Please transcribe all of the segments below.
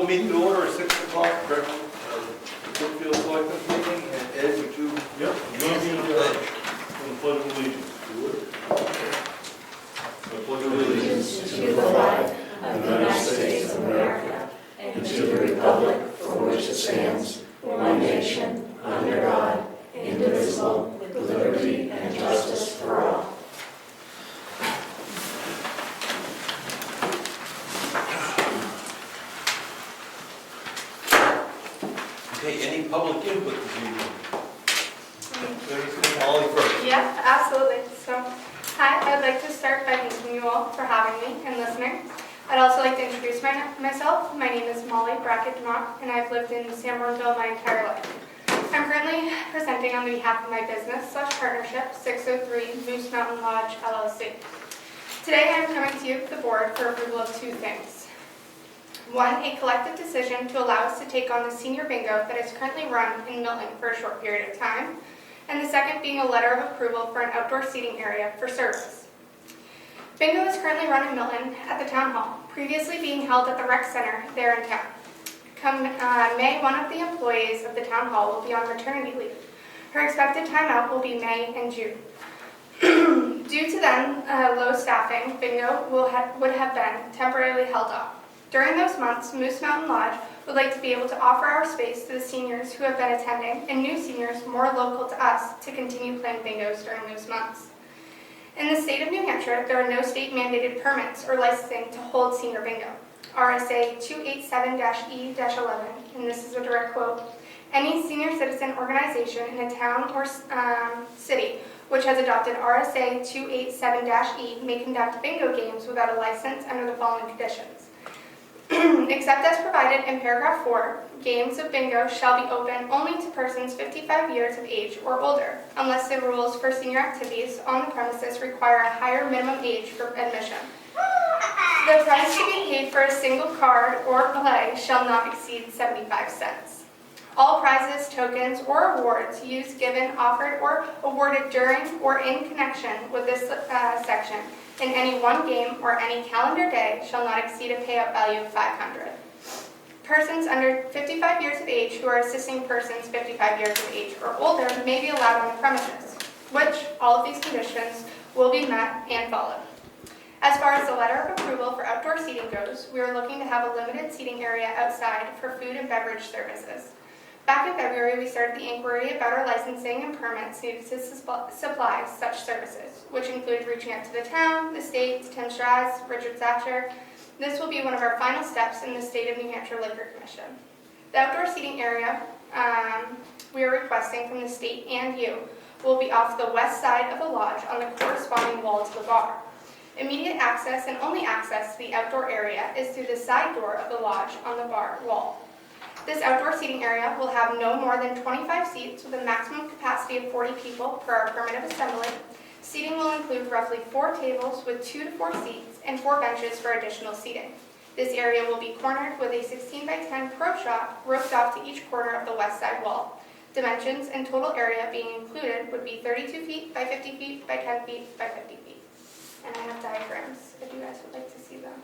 Meeting to order at 6 o'clock, Brookfield Selectmen meeting, and Ed, would you? Yep. Join me in the pledge. On the pledge of allegiance. I pledge allegiance to the flag of the United States of America and to the republic for which it stands, one nation, under God, indivisible, with liberty and justice for all. Okay, any public input this evening? Molly first. Yeah, absolutely. So, hi, I'd like to start by thanking you all for having me and listening. I'd also like to introduce myself. My name is Molly Brackett-Demott, and I've lived in Sanbornville my entire life. I'm currently presenting on behalf of my business/partnership, 603 Moose Mountain Lodge, LLC. Today, I'm coming to you, the board, for approval of two things. One, a collective decision to allow us to take on the senior bingo that is currently run in Milton for a short period of time, and the second being a letter of approval for an outdoor seating area for service. Bingo is currently run in Milton at the town hall, previously being held at the rec center there in town. Come May, one of the employees of the town hall will be on maternity leave. Her expected time out will be May and June. Due to then low staffing, bingo would have been temporarily held off. During those months, Moose Mountain Lodge would like to be able to offer our space to the seniors who have been attending and new seniors more local to us to continue playing bingos during those months. In the state of New Hampshire, there are no state-mandated permits or licensing to hold senior bingo. RSA 287-E-11, and this is a direct quote, any senior citizen organization in a town or city which has adopted RSA 287-E may conduct bingo games without a license under the following conditions. Except as provided in paragraph 4, games of bingo shall be open only to persons 55 years of age or older, unless the rules for senior activities on the premises require a higher minimum age for admission. The price to be paid for a single card or play shall not exceed 75 cents. All prizes, tokens, or awards used, given, offered, or awarded during or in connection with this section in any one game or any calendar day shall not exceed a payout value of $500. Persons under 55 years of age who are assisting persons 55 years of age or older may be allowed on the premises, which all of these conditions will be met and followed. As far as the letter of approval for outdoor seating goes, we are looking to have a limited seating area outside for food and beverage services. Back in February, we started the inquiry about our licensing and permits needed to supply such services, which include reaching out to the town, the state, Tim Straz, Richard Thatcher. This will be one of our final steps in the State of New Hampshire Liquor Commission. The outdoor seating area we are requesting from the state and you will be off the west side of the lodge on the corresponding wall to the bar. Immediate access and only access to the outdoor area is through the side door of the lodge on the bar wall. This outdoor seating area will have no more than 25 seats with a maximum capacity of 40 people per our permit of assembly. Seating will include roughly 4 tables with 2 to 4 seats and 4 benches for additional seating. This area will be cornered with a 16 by 10 pro shop roped off to each corner of the west side wall. Dimensions and total area being included would be 32 feet by 50 feet by 10 feet by 50 feet. And I have diagrams if you guys would like to see them.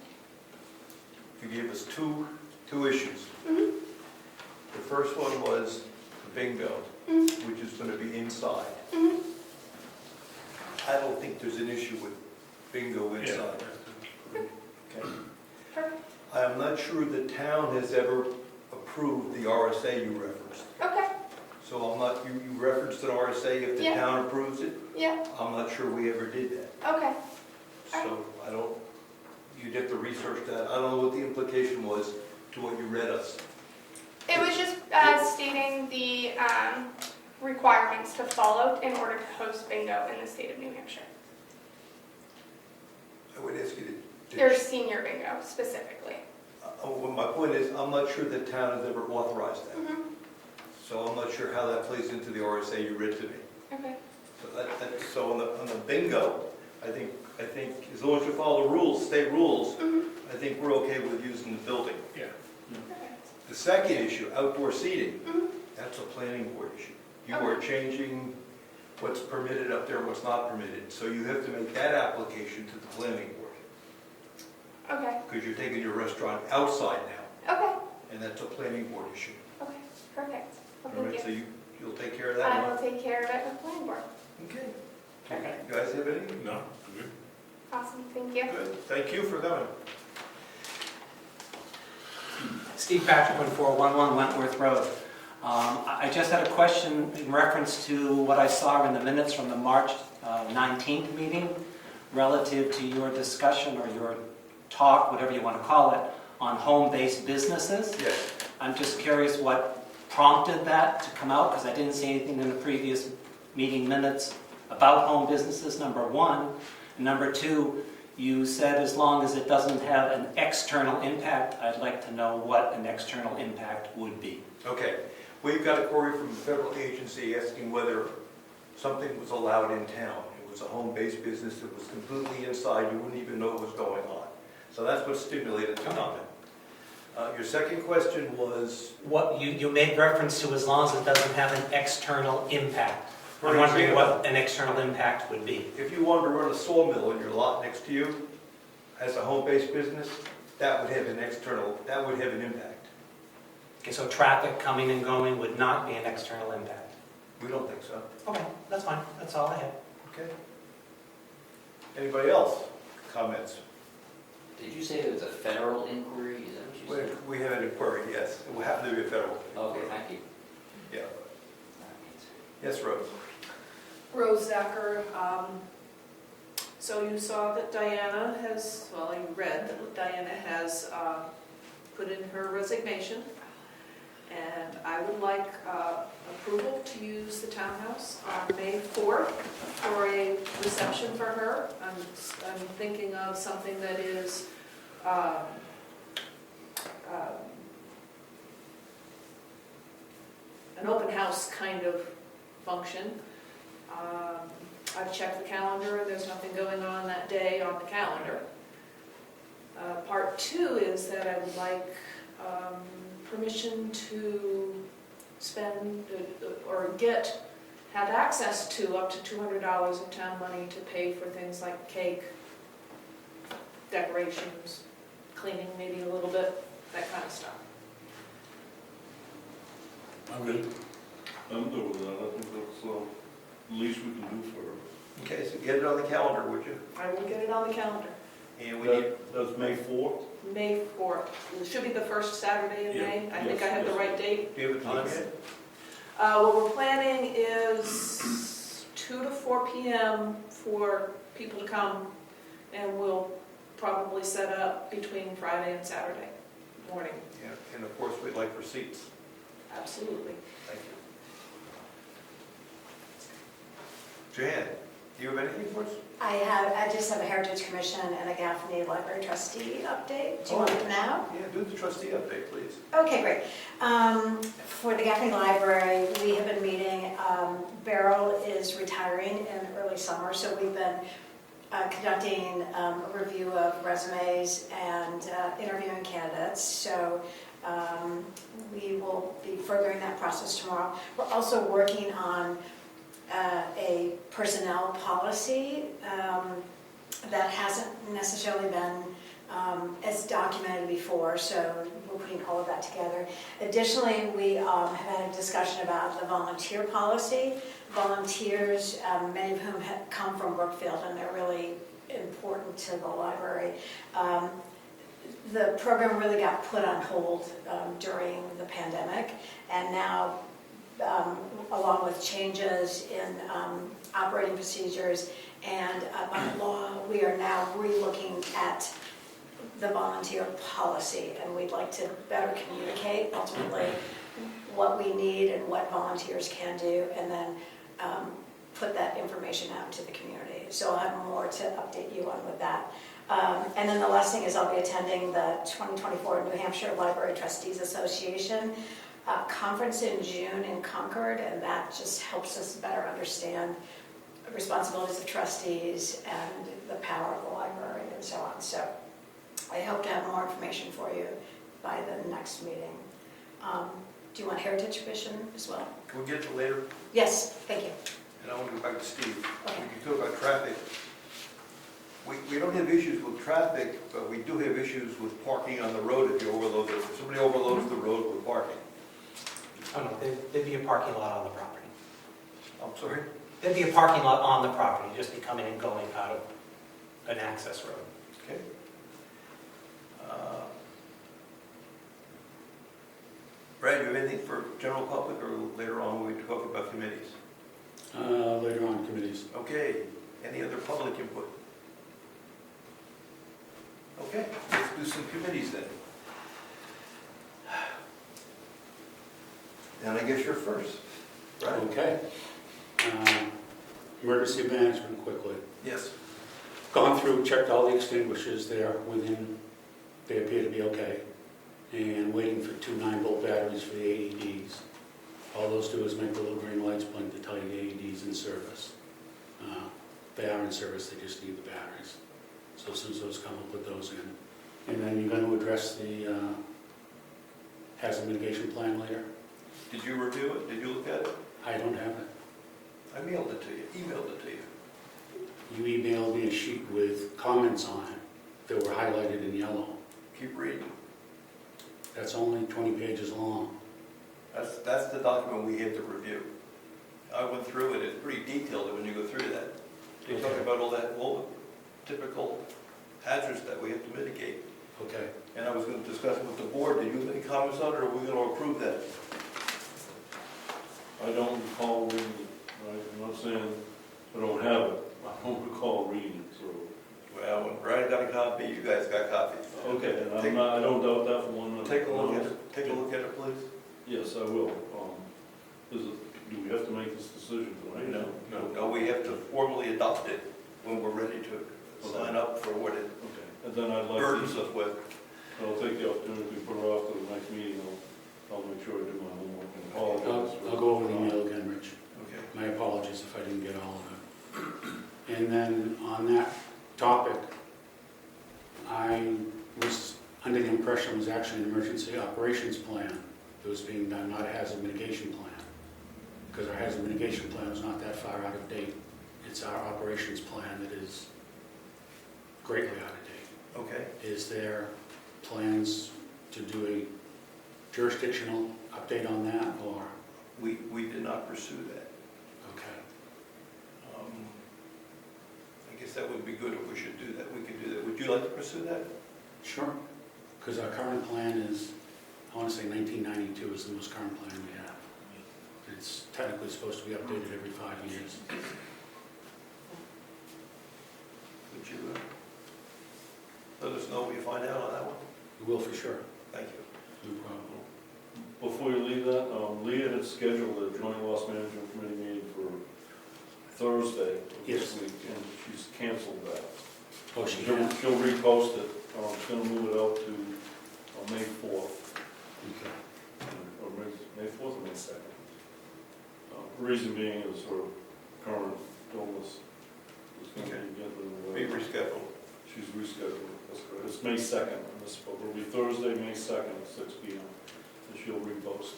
You gave us two issues. Mm-hmm. The first one was bingo, which is going to be inside. Mm-hmm. I don't think there's an issue with bingo inside. Okay. Perfect. I'm not sure the town has ever approved the RSA you referenced. Okay. So I'm not, you referenced an RSA if the Yeah. town approves it? Yeah. I'm not sure we ever did that. Okay. So I don't, you'd have to research that. I don't know what the implication was to what you read us. It was just stating the requirements to follow in order to host bingo in the state of New Hampshire. I would ask you to... There's senior bingo specifically. Well, my point is, I'm not sure the town has ever authorized that. Mm-hmm. So I'm not sure how that plays into the RSA you read to me. Okay. So on the bingo, I think as long as you follow the rules, state rules, I think we're okay with using the building. Yeah. Okay. The second issue, outdoor seating, Mm-hmm. that's a planning board issue. You Okay. are changing what's permitted up there, what's not permitted. So you have to make that application to the planning board. Okay. Because you're taking your restaurant outside now. Okay. and that's a planning board issue. Okay, perfect. Well, All right, thank so you. you'll take care of that I one? will take care of it with planning board. Okay. Perfect. You guys have any? No, good. Awesome, thank you. Good. Thank you for coming. Steve Patrick, 1411 Wentworth Road. I just had a question in reference to what I saw in the minutes from the March 19th meeting relative to your discussion or your talk, whatever you want to call it, on home-based businesses. Yes. I'm just curious what prompted that to come out, because I didn't see anything in the previous meeting minutes about home businesses, number one. And number two, you said as long as it doesn't have an external impact, I'd like to know what an external impact would be. Okay. We've got a query from a federal agency asking whether something was allowed in town. It was a home-based business that was completely inside. You wouldn't even know what was going on. So that's what stimulated the comment. Your second question was? What you made reference to as long as it doesn't have an external impact. For I'm wondering example, what an external impact would be. if you wanted to run a sawmill in your lot next to you as a home-based business, that would have an impact. Okay, so traffic coming and going would not be an external impact. We don't think so. Okay, that's fine. That's all I had. Okay. Anybody else? Comments? Did you say it was a federal inquiry? Is that what you said? We have an inquiry, yes. It will happen to be a federal. Okay, thank you. Yeah. Yes, Rose? Rose Zacher, so you saw that Diana has, well, you read that Diana has put in her resignation, and I would like approval to use the townhouse on May 4th for a reception for her. I'm thinking of something that is an open house kind of function. I've checked the calendar, and there's nothing going on that day on the calendar. Part two is that I would like permission to spend or have access to up to $200 of town money to pay for things like cake, decorations, cleaning maybe a little bit, that kind of stuff. I'm good. I'm good with that. I think that's the least we can do for her. Okay, so get it on the calendar, would you? I will get it on the calendar. And we need, That's May 4th? May 4th. It should be the first Saturday in Yeah, May. I think yes, I have the yes. right date. do you have a time yet? What we're planning is 2 to 4 p.m. for people to come, and we'll probably set up between Friday and Saturday morning. Yeah, and of course, we'd like receipts. Absolutely. Thank you. Jan, do you have anything for us? I just have a Heritage Commission and a Gaffney Library trustee update. Do you want it now? Yeah, do the trustee update, please. Okay, great. For the Gaffney Library, we have been meeting. Beryl is retiring in early summer, so we've been conducting a review of resumes and interviewing candidates. So we will be furthering that process tomorrow. We're also working on a personnel policy that hasn't necessarily been as documented before, so we're putting all of that together. Additionally, we have had a discussion about the volunteer policy. Volunteers, many of whom have come from Brookfield, and they're really important to the library. The program really got put on hold during the pandemic, and now along with changes in operating procedures and by law, we are now re-looking at the volunteer policy, and we'd like to better communicate ultimately what we need and what volunteers can do, and then put that information out to the community. So I'll have more to update you on with that. And then the last thing is I'll be attending the 2024 New Hampshire Library Trustees Association conference in June in Concord, and that just helps us better understand the responsibilities of trustees and the power of the library and so on. So I hope to have more information for you by the next meeting. Do you want Heritage Commission as well? Can we get to later? Yes, thank you. And I want to go back to Steve. Okay. We can talk about traffic. We don't have issues with traffic, but we do have issues with parking on the road if you overload it. If somebody overloads the road with parking. Oh, no, there'd be a parking lot on the property. I'm sorry? There'd be a parking lot on the property, just be coming and going out of an access road. Okay. Brad, you have anything for general public or later on when we talk about committees? Later on committees. Okay, any other public input? Okay, let's do some committees then. And I guess you're first, right? Okay. Emergency management quickly. Yes. Gone through, checked all the extinguishers there within, they appear to be okay. And waiting for 2 9-volt batteries for the AEDs. All those do is make the little green lights blink to tell you the AED's in service. They are in service, they just need the batteries. So as soon as those come, we'll put those in. And then you're going to address the hazard mitigation plan later. Did you review it? Did you look at it? I don't have it. I mailed it to you, emailed it to you. You emailed me a sheet with comments on it that were highlighted in yellow. Keep reading. That's only 20 pages long. That's the document we had to review. I went through it, it's pretty detailed when you go through that. They talk about all the typical hazards that we have to mitigate. Okay. And I was going to discuss it with the board. Did you have any comments on it, or are we going to approve that? I don't recall reading it, right? I'm not saying I don't have it, I don't recall reading it, so. Well, when Brian got a copy, you guys got copies. Okay, and I don't doubt that for 1 minute. Take a look at it. Take a look at it, please. Yes, I will. Do we have to make this decision tonight? No, we have to formally adopt it when we're ready to sign up for what it Okay, and then I'd like burdens to, us with. I'll take the opportunity to put it off to the next meeting. I'll make sure I do my homework and apologize. I'll go over the email again, Rich. Okay. My apologies if I didn't get all of it. And then on that topic, I was under the impression it was actually an emergency operations plan that was being done, not a hazard mitigation plan. Because our hazard mitigation plan is not that far out of date. It's our operations plan that is greatly out of date. Okay. Is there plans to do a jurisdictional update on that, or? We did not pursue that. Okay. I guess that would be good if we should do that. We could do that. Would you like to pursue that? Sure. Because our current plan is, I want to say 1992 is the most current plan we have. It's technically supposed to be updated every 5 years. Would you let us know what you find out on that one? We will for sure. Thank you. No problem. Before you leave that, Leah had scheduled a joint loss management committee meeting for Thursday of Yes. this week, and she's canceled that. Oh, she She'll can? she'll repost it. She's going to move it out to May 4th, Okay. or May 4th or May 2nd. Reason being is her current illness is going to Be be rescheduled. She's rescheduled. That's correct. It's May 2nd. I misspoke. It'll be Thursday, May 2nd at 6 p.m. And she'll repost.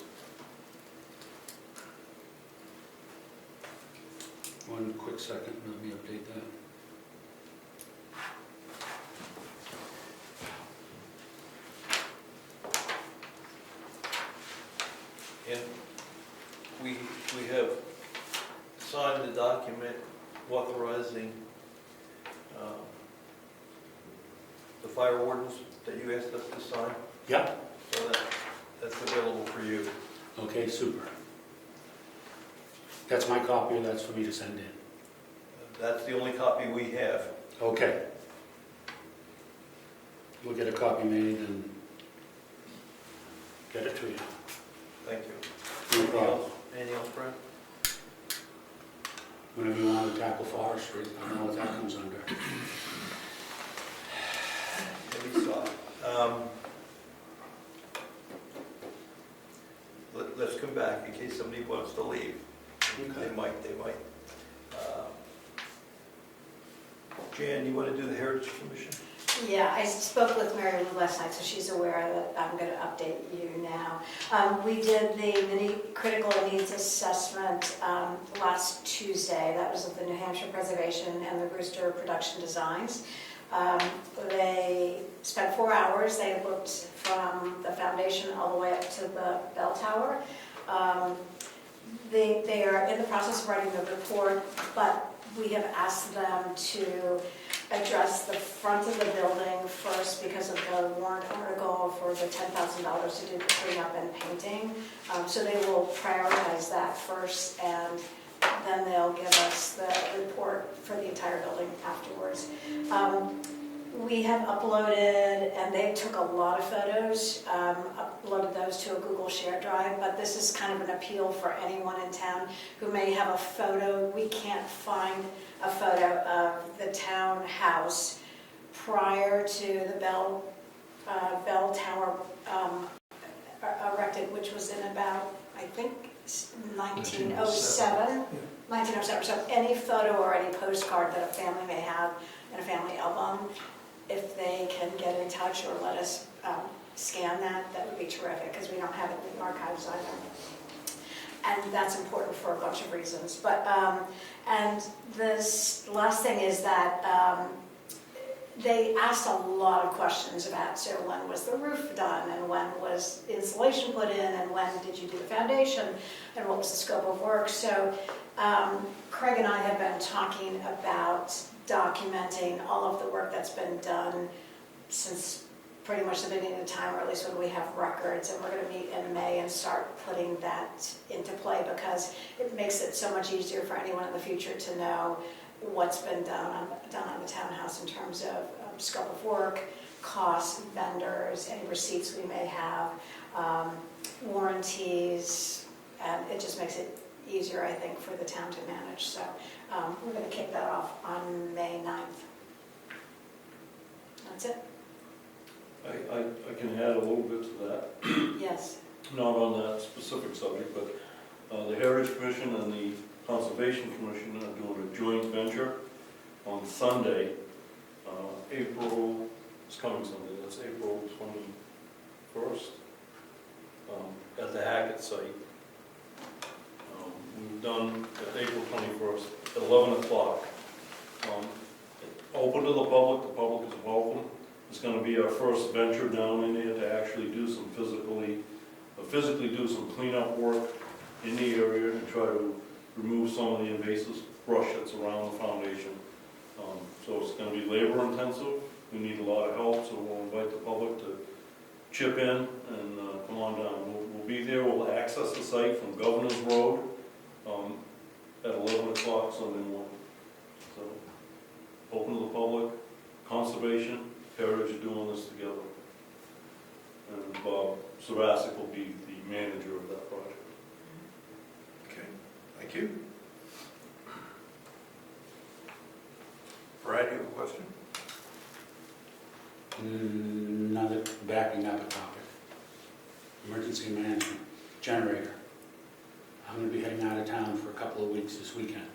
One quick second, let me update that. And we have signed the document authorizing the fire wardens that you asked us to sign. Yeah. So that's available for you. Okay, super. That's my copy, or that's for me to send in? That's the only copy we have. Okay. We'll get a copy made and get it to you. Thank you. No Anything problem. else? Anything else, Brad? Whenever you want to tackle forestry, I don't know what that comes under. Heavy sod. Let's come back in case somebody wants to leave. They might. Jan, you want to do the Heritage Commission? Yeah, I spoke with Mary Lou last night, so she's aware that I'm going to update you now. We did the mini critical needs assessment last Tuesday. That was of the New Hampshire Preservation and the Brewster Production Designs. They spent 4 hours. They looked from the foundation all the way up to the bell tower. They are in the process of writing the report, but we have asked them to address the front of the building first because of the warrant article for the $10,000 to do the cleanup and painting. So they will prioritize that first, and then they'll give us the report for the entire building afterwards. We have uploaded, and they took a lot of photos, uploaded those to a Google Share Drive, but this is kind of an appeal for anyone in town who may have a photo. We can't find a photo of the townhouse prior to the bell tower erected, which was in about, I think, 1907. 1907. So any photo or any postcard that a family may have in a family album, if they can get in touch or let us scan that, that would be terrific, because we don't have it in the archives either. And that's important for a bunch of reasons. But, and this last thing is that they asked a lot of questions about, so when was the roof done, and when was insulation put in, and when did you do the foundation, and what was the scope of work. So Craig and I have been talking about documenting all of the work that's been done since pretty much the beginning of the time, or at least when we have records, and we're going to meet in May and start putting that into play, because it makes it so much easier for anyone in the future to know what's been done on the townhouse in terms of scope of work, costs, vendors, any receipts we may have, warranties, and it just makes it easier, I think, for the town to manage. So we're going to kick that off on May 9th. That's it. I can add a little bit to that, Yes. not on that specific subject, but the Heritage Commission and the Conservation Commission are doing a joint venture on Sunday, it's coming Sunday, that's April 21st, at the Hackett site. We've done April 21st at 11 o'clock. Open to the public is welcome. It's going to be our first venture down in there to actually do some physically do some cleanup work in the area and try to remove some of the invasive brush that's around the foundation. So it's going to be labor intensive. We need a lot of help, so we'll invite the public to chip in and come on down. We'll be there. We'll access the site from Governor's Road at 11 o'clock Sunday morning. So open to the public, conservation, Heritage are doing this together. And Bob Sarasic will be the manager of that project. Okay, thank you. Brad, you have a question? Another backing up a topic. Emergency management, generator. I'm going to be heading out of town for a couple of weeks this weekend.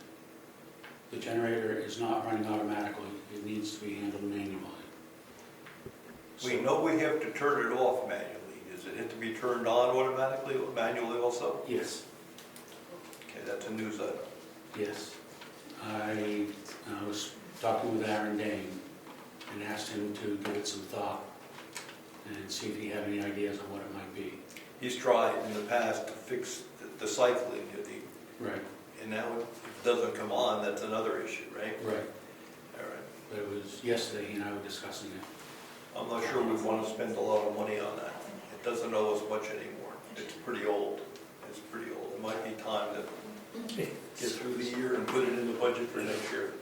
The generator is not running automatically. It needs to be handled manually. We know we have to turn it off manually. Does it have to be turned on automatically or manually also? Yes. Okay, that's a news item. Yes. I was talking with Aaron Dane and asked him to give it some thought and see if he had any ideas on what it might be. He's tried in the past to fix the cycling, Right. and now it doesn't come on, that's another issue, right? Right. All right. But it was yesterday he and I were discussing it. I'm not sure we want to spend a lot of money on that. It doesn't owe us much anymore. It's pretty old. It's pretty old. It might be time to get through the year and put it in the budget for next year.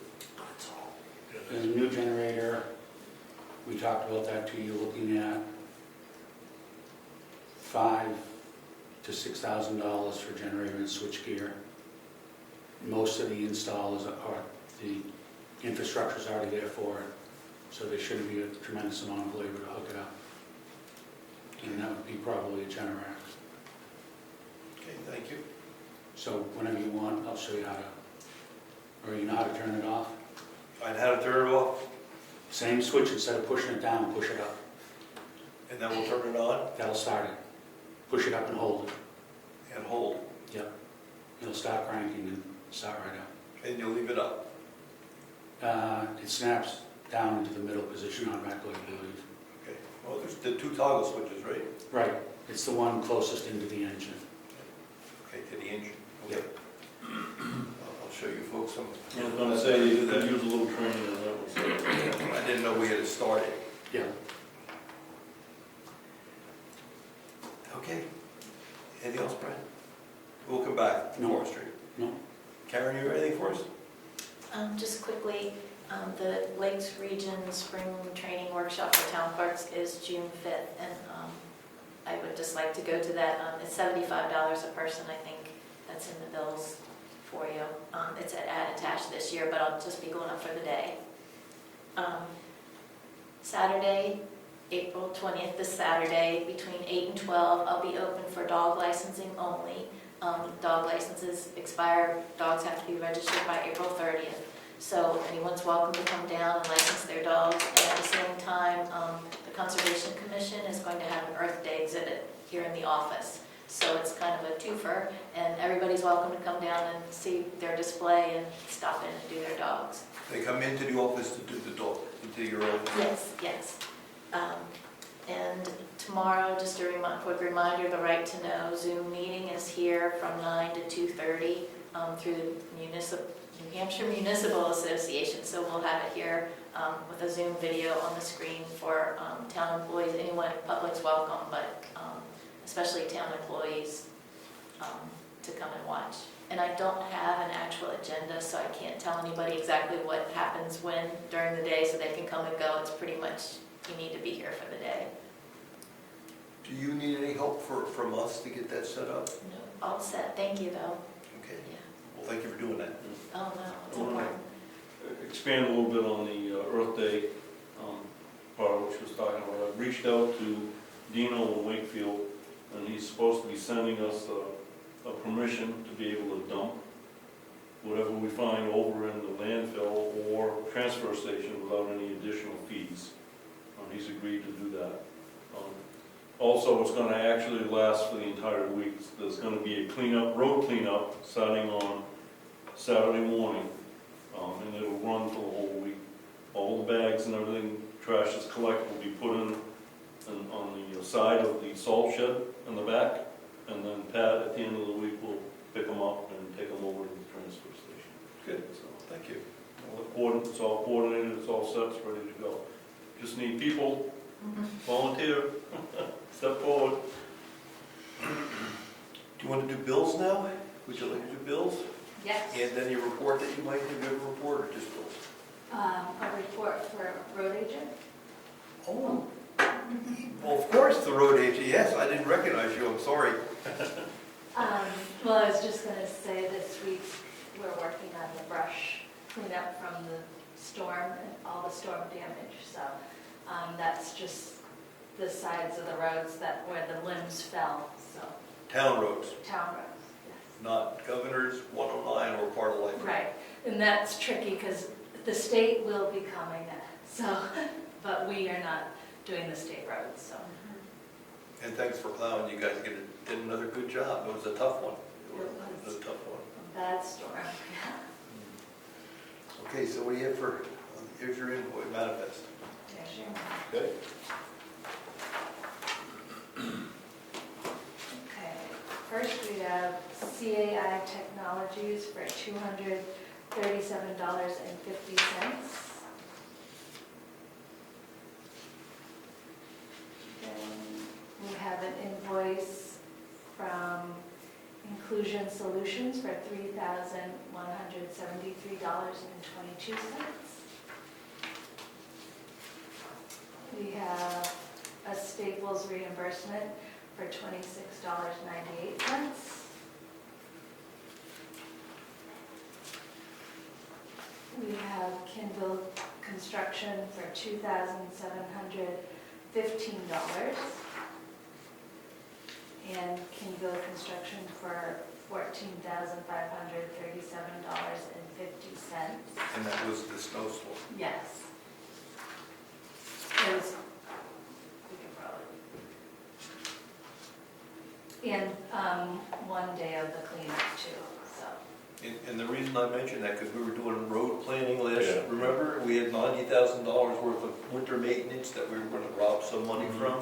There's a new generator. We talked about that too. You're looking at $5,000 to $6,000 for generator and switchgear. Most of the installs are, the infrastructure's already there for it, so there shouldn't be a tremendous amount of labor to hook it up. And that would be probably a Generac. Okay, thank you. So whenever you want, I'll show you how to, or you know how to turn it off? I'd have to turn it off. Same switch, instead of pushing it down, push it up. And then we'll turn it on That'll start it. Push it up and hold it. and hold, Yep. It'll start cranking and start right up. and you'll leave it up. It snaps down into the middle position automatically, I believe. Okay, well, there's the two toggle switches, right? Right. It's the one closest into the engine. Okay, to the engine. Okay. I'll show you folks some. I was gonna say, you could use a little training on that one, so. I didn't know we had it started. Yeah. Okay. Anything else, Brad? We'll come back to No. forestry. No? Karen, you have anything for us? Just quickly, the Lakes Region Spring Training Workshop for Town Clerks is June 5th, and I would just like to go to that. It's $75 a person, I think that's in the bills for you. It's at ad attached this year, but I'll just be going up for the day. Saturday, April 20th, this Saturday, between 8 and 12, I'll be open for dog licensing only. Dog licenses expire, dogs have to be registered by April 30th. So anyone's welcome to come down and license their dogs. And at the same time, the Conservation Commission is going to have an Earth Day exhibit here in the office. So it's kind of a twofer, and everybody's welcome to come down and see their display and stop in and do their dogs. They come into the office to do the dog, to do your own. Yes, yes. And tomorrow, just a quick reminder, the Right to Know Zoom meeting is here from 9 to 2:30 through the New Hampshire Municipal Association. So we'll have it here with a Zoom video on the screen for town employees. Anyone, public's welcome, but especially town employees to come and watch. And I don't have an actual agenda, so I can't tell anybody exactly what happens when during the day, so they can come and go. It's pretty much, you need to be here for the day. Do you need any help from us to get that set up? No, all set. Thank you, though. Okay. Yeah. Well, thank you for doing that. Oh, no, it's I wanna important. expand a little bit on the Earth Day part, which was talking about. I reached out to Dino in Wakefield, and he's supposed to be sending us a permission to be able to dump whatever we find over in the landfill or transfer station without any additional fees. He's agreed to do that. Also, it's going to actually last for the entire week. There's going to be a cleanup, road cleanup, starting on Saturday morning, and it'll run for the whole week. All the bags and everything, trash is collected, will be put in on the side of the salt shed in the back, and then Pat, at the end of the week, will pick them up and take them over to the transfer station. Good. So, Thank you. it's all coordinated, it's all set, it's ready to go. Just need people, volunteer, step forward. Do you want to do bills now? Would you like to do bills? Yes, And then your report that you might do, you have a report or just bills? a report for road agent. Oh. Well, of course, the road agent, yes, I didn't recognize you, I'm sorry. Well, I was just gonna say this week, we're working on the brush cleanup from the storm and all the storm damage, so that's just the sides of the roads where the limbs fell, so, Town roads, town roads, yes. not Governor's 109 or part of Life. Right, and that's tricky because the state will be coming, so, but we are not doing the state roads, so. And thanks for plowing, you guys did another good job, it was a tough one. It was a tough one. A bad storm, yeah. Okay, so what do you have for, here's your invoice manifest. Yeah, sure. Okay. Okay, first we have CAI Technologies for $237.50. Then we have an invoice from Inclusion Solutions for $3,173.22. We have a Staples reimbursement for $26.98. We have Kindle Construction for $2,715. And Kinville Construction for $14,537.50. And that was the snowstorm. Yes. one day of the cleanup too, so. And the reason I mentioned that, because we were doing road planning last, Yeah. remember? We had $90,000 worth of winter maintenance that we were gonna rob some money Mhm. from.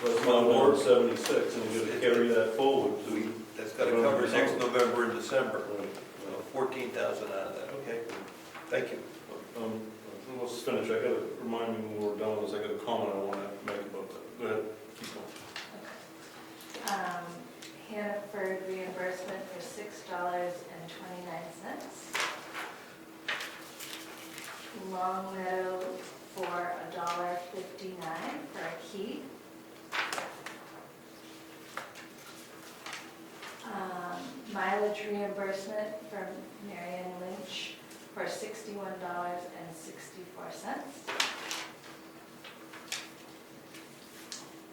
That's not more than 76, and you're gonna carry that forward to. That's gotta cover next November. November and December. Right. So 14,000 out of that, okay. Thank you. Let's finish. I gotta remind me when we're done with this, I got a comment I wanna make about that. Go ahead, keep going. Hannaford reimbursement for $6.29. Long Meadow for $1.59 for a key. Mileage reimbursement from Marion Lynch for $61.64.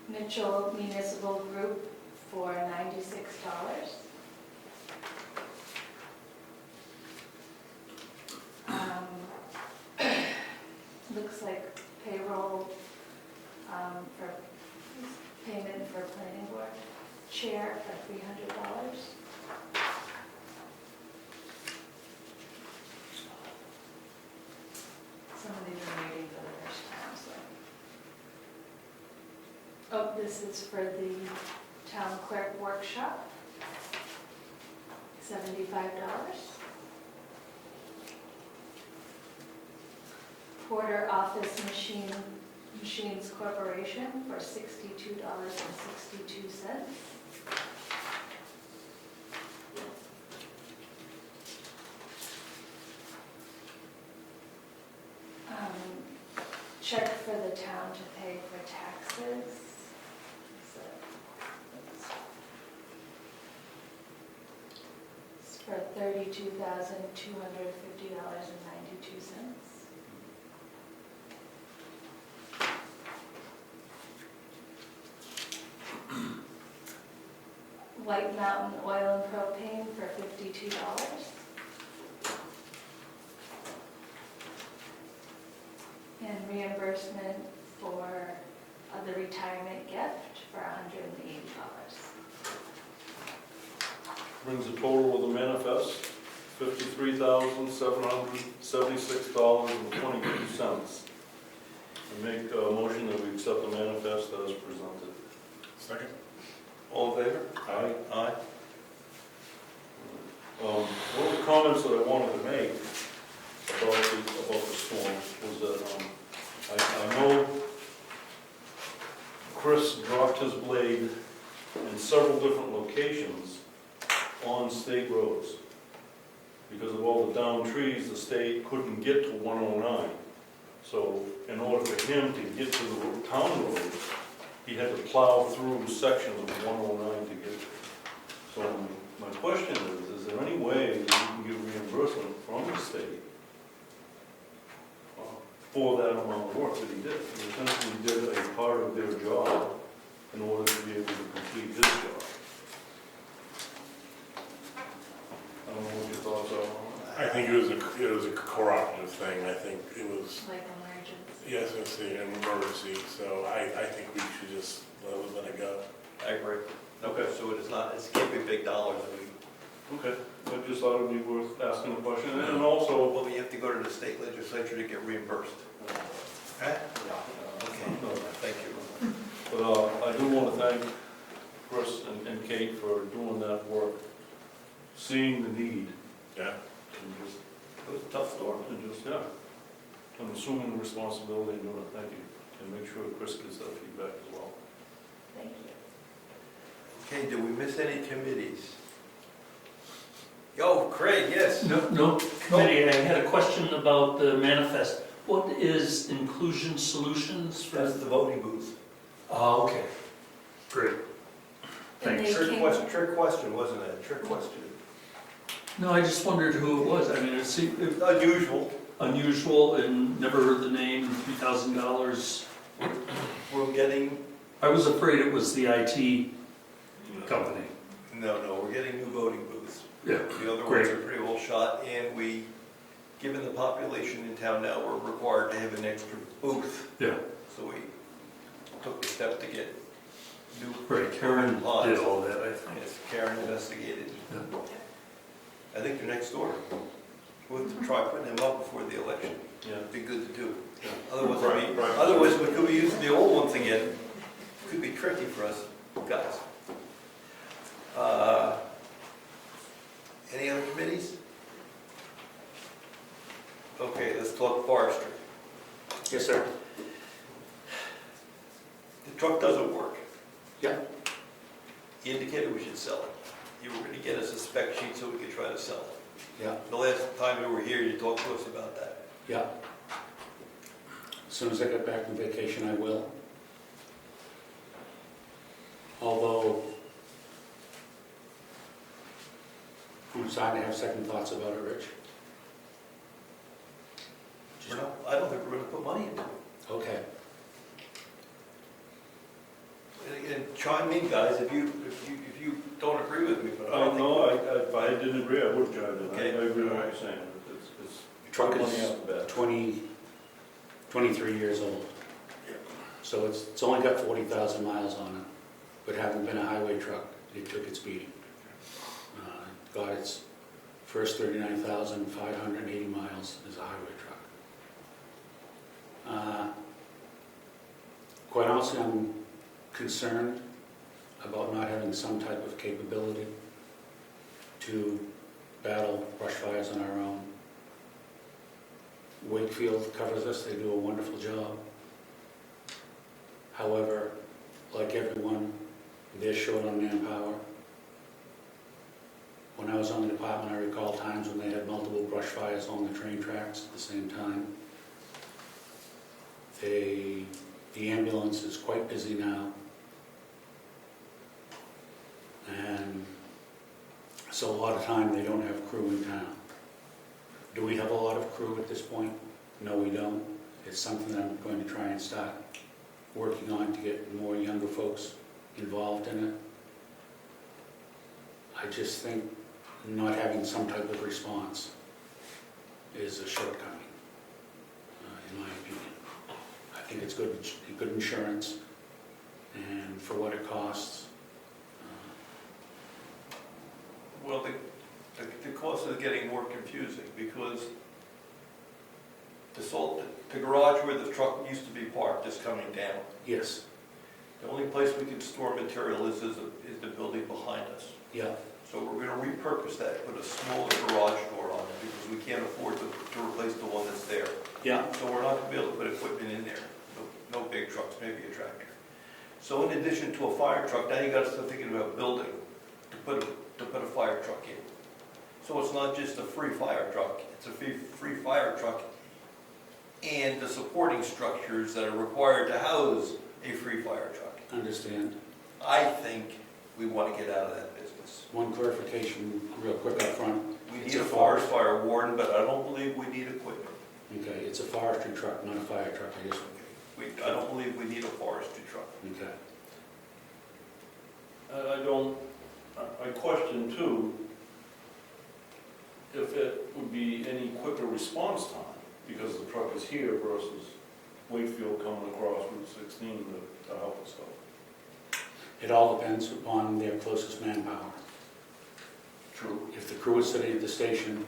Mitchell Municipal Group for $96. Looks like payroll for payment for planning board chair for $300. Some of these are reading for the first time, so. Oh, this is for the town clerk workshop, $75. Porter Office Machines Corporation for $62.62. Check for the town to pay for taxes. It's for $32,250.92. White Mountain Oil and Propane for $52. And reimbursement for the retirement gift for $180. Brings the total of the manifest, $53,776.22. I make a motion that we accept the manifest as presented. Second. All in favor? Aye. Aye. One of the comments that I wanted to make about the storm was that I know Chris dropped his blade in several different locations on state roads. Because of all the downed trees, the state couldn't get to 109. So in order for him to get to the town roads, he had to plow through sections of 109 to get there. So my question is there any way that you can get reimbursement from the state for that amount of work that he did? He essentially did a part of their job in order to be able to complete his job. I don't know what your thoughts are on that. I think it was a cooperative thing. I think it was, Like emergency. yes, it's an emergency, so I think we should just let it go. I agree. Okay, so it can't be big dollars. Okay, I just thought it would be worth asking a question, and also, Well, we have to go to the state legislature to get reimbursed. Okay? Okay, thank you. but I do want to thank Chris and Kate for doing that work, seeing the need, Yeah. and just, It was a tough storm. I'm assuming the responsibility and doing it. Thank you, and make sure Chris gets that feedback as well. Thank you. Okay, did we miss any committees? Yo, Craig, yes. No committee, I had a question about the manifest. What is Inclusion Solutions for? That's the voting booth. Oh, okay, great. And they Trick came- question, wasn't it? Trick question. No, I just wondered who it was. I mean, it's Unusual. unusual and never heard the name, $3,000. We're getting, I was afraid it was the IT company. no, we're getting new voting booths. Yeah, The other great. ones are pretty well shot, and given the population in town now, we're required to have an extra booth. Yeah, So we took the step to get new. Right, Karen ponds. did all that, I think. Yes, Karen investigated. Yeah. I think they're next door. We'll have to try putting them up before the election. Yeah. It'd be good to do. Yeah. Otherwise, Right. otherwise we could be using the old ones again. Could be tricky for us guys. Any other committees? Okay, let's talk forestry. Yes, sir. The truck doesn't work. Yeah. You indicated we should sell it. You were going to get us a spec sheet so we could try to sell it. Yeah. The last time you were here, you talked to us about that. Yeah. As soon as I get back from vacation, I will. Although, I'm starting to have second thoughts about it, Rich. I don't think we're going to put money into it. Okay. And chime in, guys, if you don't agree with me, but I don't think. No, if I didn't agree, I would have chimed in. Okay. I agree with what you're saying. It's Truck money is out the back. 23 years old. So it's only got 40,000 miles on it, but having been a highway truck, it took its beating. Got its first 39,580 miles as a highway truck. Quite honestly, I'm concerned about not having some type of capability to battle brush fires on our own. Wakefield covers us, they do a wonderful job. However, like everyone, they're short on manpower. When I was on the department, I recall times when they had multiple brush fires along the train tracks at the same time. The ambulance is quite busy now. And so a lot of time they don't have crew in town. Do we have a lot of crew at this point? No, we don't. It's something that I'm going to try and start working on to get more younger folks involved in it. I just think not having some type of response is a shortcoming, in my opinion. I think it's good insurance, and for what it costs. Well, the cost is getting more confusing because the garage where the truck used to be parked is coming down. Yes. The only place we can store material is the building behind us. Yeah. So we're going to repurpose that, put a smaller garage door on it because we can't afford to replace the one that's there. Yeah. So we're not going to be able to put equipment in there. No big trucks, maybe a tractor. So in addition to a fire truck, now you got to start thinking about building to put a fire truck in. So it's not just a free fire truck, it's a free fire truck and the supporting structures that are required to house a free fire truck. Understand. I think we want to get out of that business. One clarification real quick up front. We It's need a a forest fire warden, but I don't believe we need equipment. Okay, it's a forestry truck, not a fire truck, I guess. I don't believe we need a forestry truck. Okay. I question too, if it would be any quicker response time, because the truck is here versus Wakefield coming across Route 16 to help us out. It all depends upon their closest manpower. True. If the crew is sitting at the station,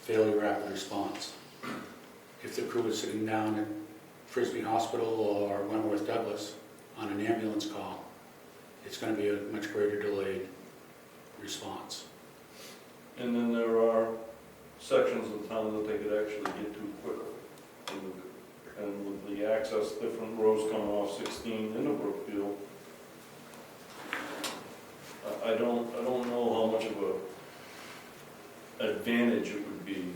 fairly rapid response. If the crew is sitting down at Frisbee Hospital or Wentworth Douglas on an ambulance call, it's going to be a much greater delayed response. And then there are sections of town that they could actually get to quicker. And with the access, different roads coming off 16 into Brookfield, I don't know how much of a advantage it would be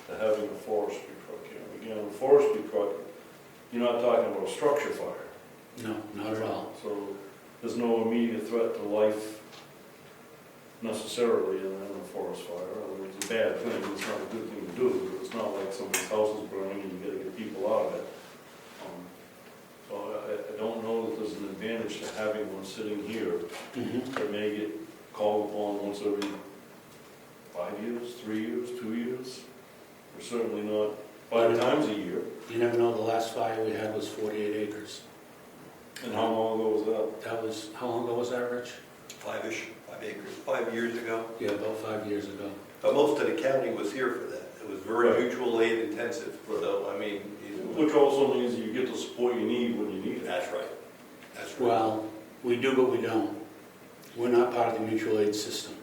to having a forestry truck here. Again, a forestry truck, you're not talking about a structure fire. No, not at all. So there's no immediate threat to life necessarily in a forest fire. I mean, it's a bad thing, it's not a good thing to do. It's not like somebody's house is burning and you gotta get people out of it. So I don't know that there's an advantage to having one sitting here that may get called upon once every 5 years, 3 years, 2 years. Or certainly not 5 times a year. You never know, the last fire we had was 48 acres. And how long ago was that? That was, how long ago was that, Rich? 5 acres, 5 years ago. Yeah, about 5 years ago. But most of the county was here for that. It was very Right. mutual aid intensive, so, I mean, Which also means you get the support you need when you need it. that's right. That's right. Well, we do, but we don't. We're not part of the mutual aid system,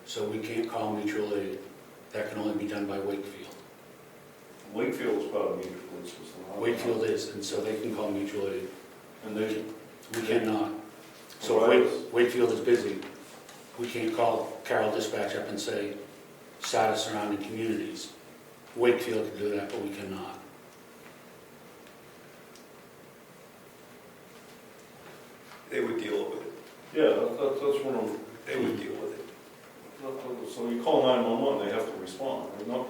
so we can't call mutual aid. That can only be done by Wakefield. Wakefield is part of the mutual aid system. Wakefield is, and so they can call mutual aid. And they, We cannot. So Right. if Wakefield is busy, we can't call Carroll Dispatch up and say, start us surrounding communities. Wakefield can do that, but we cannot. They would deal with it. yeah, that's what I'm, They would deal with it. so you call 911, they have to respond. You know,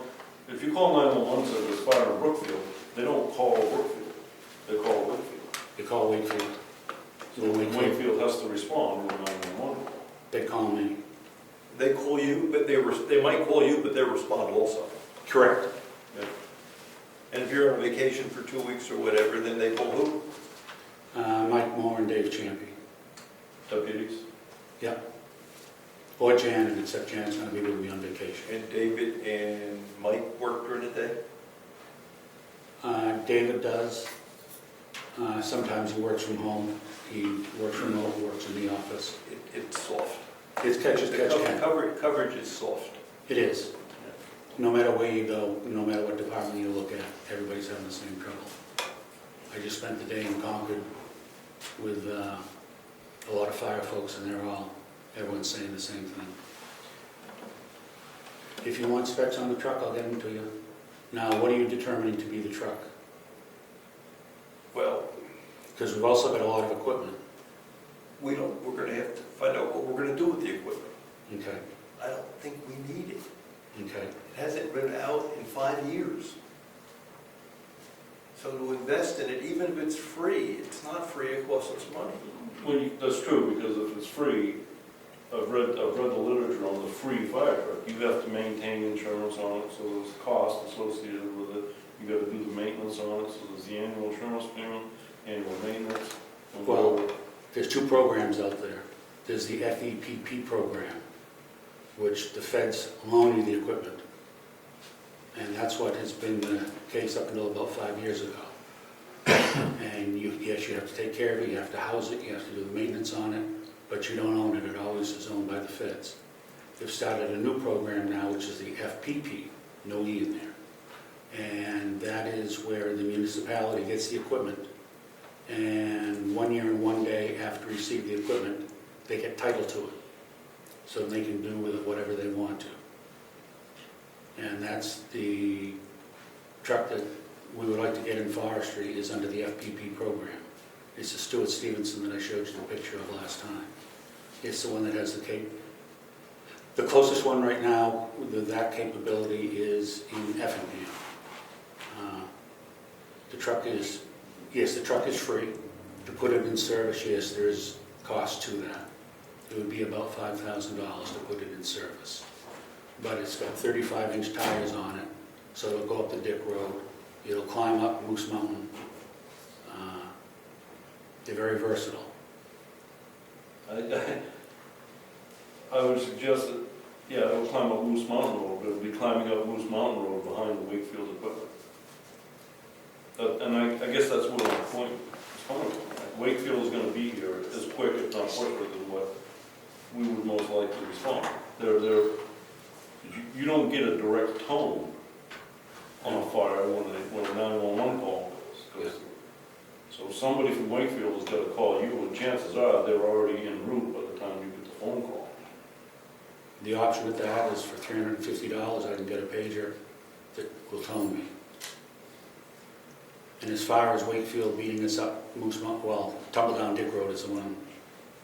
if you call 911 and say there's fire in Brookfield, they don't call Brookfield, they call Wakefield. They call Wakefield. So Wakefield has to respond to 911. They call me. They call you, but they might call you, but they respond also. Correct. And if you're on vacation for 2 weeks or whatever, then they call who? Mike Moore and Dave Champy. Deputies? Yep. Or Janet, except Janet's going to be with me on vacation. And David and Mike work during the day? David does. Sometimes he works from home. He works remote, works in the office. It's soft. It's catch as catch can. Coverage is soft. It is. No matter where you go, no matter what department you look at, everybody's having the same trouble. I just spent the day in Concord with a lot of fire folks, and everyone's saying the same thing. If you want specs on the truck, I'll get them to you. Now, what are you determining to be the truck? Well, Because we've also got a lot of equipment. we're going to have to find out what we're going to do with the equipment. Okay, I don't think we need it. okay. It hasn't been out in 5 years. So to invest in it, even if it's free, it's not free, it costs us money. Well, that's true, because if it's free, I've read the literature on the free fire truck. You have to maintain insurance on it, so there's cost associated with it. You got to do the maintenance on it, so there's the annual insurance payment, annual maintenance. Well, there's two programs out there. There's the FEPP program, which the feds loan you the equipment. And that's what has been the case up until about 5 years ago. And yes, you have to take care of it, you have to house it, you have to do the maintenance on it, but you don't own it. It always is owned by the feds. They've started a new program now, which is the FPP, no E in there. And that is where the municipality gets the equipment, and 1 year and 1 day after receive the equipment, they get title to it. So they can do with it whatever they want to. And that's the truck that we would like to get in forestry is under the FPP program. It's the Stuart Stevenson that I showed you the picture of last time. It's the one that has the closest one right now with that capability is in Effingham. The truck is, yes, the truck is free. To put it in service, yes, there is cost to that. It would be about $5,000 to put it in service. But it's got 35-inch tires on it, so it'll go up the Dick Road. It'll climb up Moose Mountain. They're very versatile. I would suggest that, yeah, it would climb up Moose Mountain Road, but it would be climbing up Moose Mountain Road behind the Wakefield equipment. And I guess that's what the point is coming from. Wakefield is going to be here as quick, if not quicker, than what we would most likely respond. You don't get a direct tone on a fire when a 911 call goes through. So somebody from Wakefield has got to call you, and chances are they're already en route by the time you get the phone call. The option with that is for $350, I can get a pager that will tone me. And as far as Wakefield beating us up Moose Mountain, well, Tumble Down Dick Road is the one I'm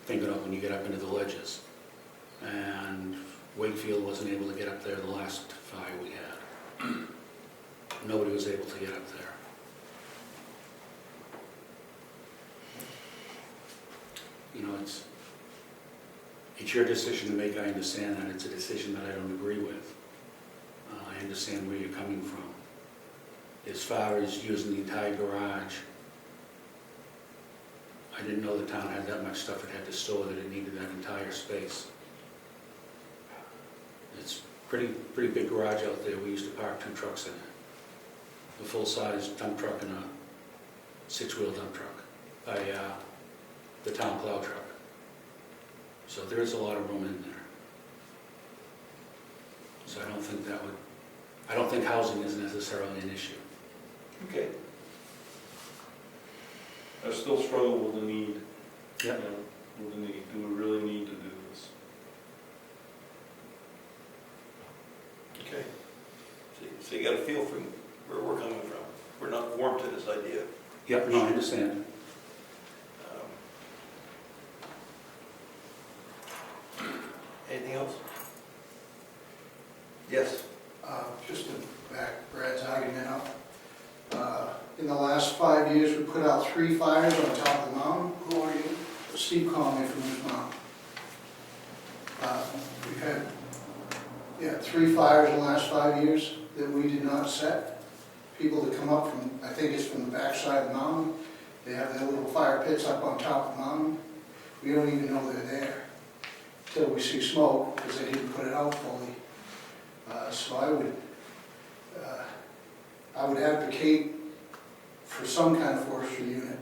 thinking of when you get up into the ledges. And Wakefield wasn't able to get up there the last fire we had. Nobody was able to get up there. You know, it's your decision to make. I understand that. It's a decision that I don't agree with. I understand where you're coming from. As far as using the entire garage, I didn't know the town had that much stuff it had to store that it needed that entire space. It's pretty big garage out there. We used to park 2 trucks in it. A full-size dump truck and a 6-wheel dump truck by the town plow truck. So there is a lot of room in there. So I don't think housing is necessarily an issue. Okay. I still struggle with the need. Yep. You know, with the need. Do we really need to do this? Okay. So you got a feel for where we're coming from. We're not warm to this idea. Yep, no, I understand. Anything else? Yes. Just to back Brad's argument up. In the last 5 years, we put out 3 fires on top of the mountain. Who are you? Steve Comeau from Moose Mountain. We've had 3 fires in the last 5 years that we did not set. People that come up from, I think it's from the backside of the mountain, they have their little fire pits up on top of the mountain. We don't even know they're there till we see smoke because they didn't put it out fully. So I would advocate for some kind of forestry unit.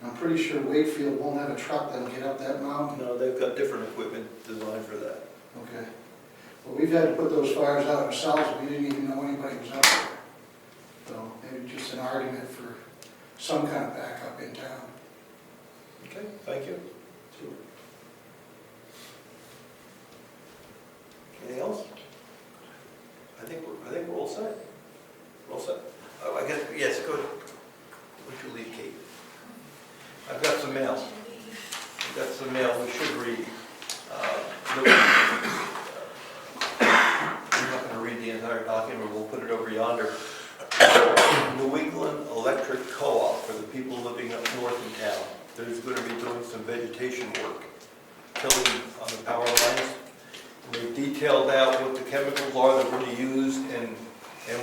I'm pretty sure Wakefield won't have a truck that'll get up that mountain. No, they've got different equipment designed for that. Okay. Well, we've had to put those fires out ourselves, we didn't even know anybody was out there. So maybe just an argument for some kind of backup in town. Okay, thank you. Anything else? I think we're all set. We're all set. Oh, I guess, yes, go ahead. Would you leave, Kate? I've got some mail. I've got some mail we should read. I'm not going to read the entire document, we'll put it over yonder. New England Electric Co-op for the people living up north in town. There's going to be doing some vegetation work, tilling on the power lines. They detailed out what the chemicals are that we're going to use and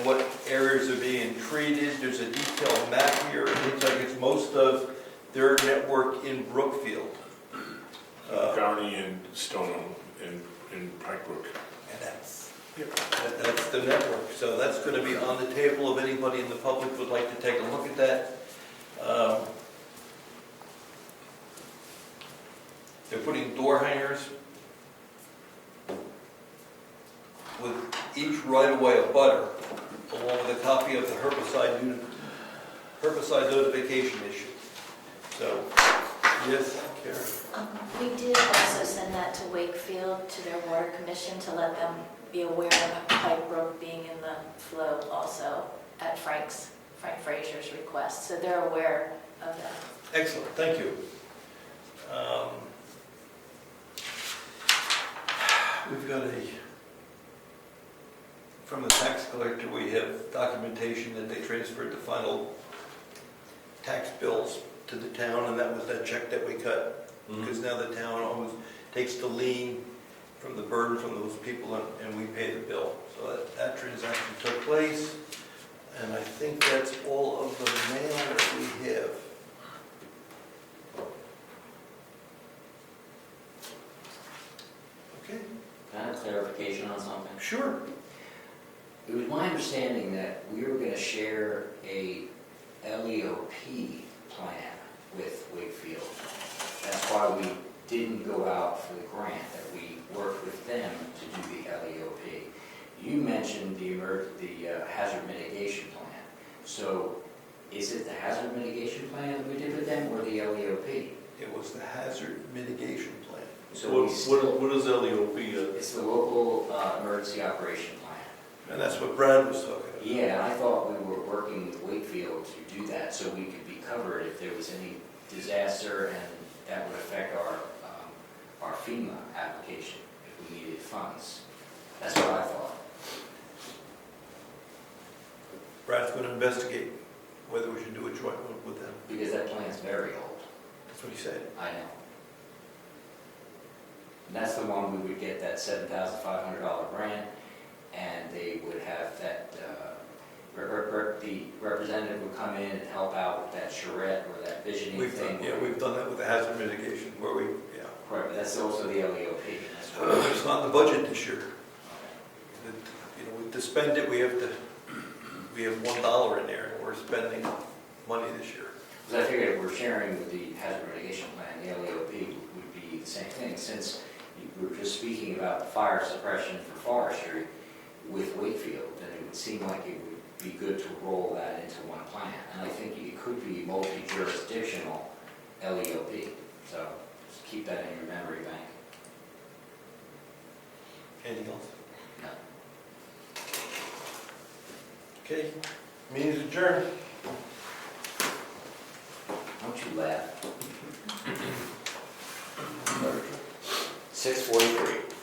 what areas are being treated. There's a detailed map here. It looks like it's most of their network in Brookfield. Downey and Stoneham and Pike Brook. And that's the network. So that's going to be on the table if anybody in the public would like to take a look at that. They're putting door hangers with each right-of-way of butter, along with a copy of the herbicide notification issue. So, yes, Karen. We did also send that to Wakefield, to their water commission, to let them be aware of Pike Brook being in the flow also at Frank Frazier's request. So they're aware of that. Excellent, thank you. We've got from the tax collector, we have documentation that they transferred the final tax bills to the town, and that was that check that we cut. Because now the town almost takes the lien from the burden from those people, and we pay the bill. So that transaction took place, and I think that's all of the mail that we have. Okay. Can I have clarification on something? Sure. It was my understanding that we were going to share a LEOP plan with Wakefield. That's why we didn't go out for the grant, that we worked with them to do the LEOP. You mentioned the hazard mitigation plan. So is it the hazard mitigation plan that we did with them or the LEOP? It was the hazard mitigation plan. So What is LEOP? It's the local emergency operation plan. And that's what Brad was talking about. Yeah, I thought we were working with Wakefield to do that so we could be covered if there was any disaster and that would affect our FEMA application if we needed funds. That's what I thought. Brad's going to investigate whether we should do a joint one with them. Because that plan's very old. That's what he said. I know. And that's the one we would get that $7,500 grant, and they would have that the representative would come in and help out with that charrette or that visioning We've done, thing. yeah, we've done that with the hazard mitigation where we, yeah. Right, but that's also the LEOP. That's what. It's not in the budget this year. You know, to spend it, we have $1 in there, and we're spending money this year. Because I figured if we're sharing with the hazard mitigation plan, the LEOP would be the same thing, since we were just speaking about fire suppression for forestry with Wakefield, then it would seem like it would be good to roll that into one plan. And I think it could be multi-jurisdictional LEOP, so just keep that in your memory bank. Anything else? No. Okay, meeting's adjourned. Don't you laugh. 6:43.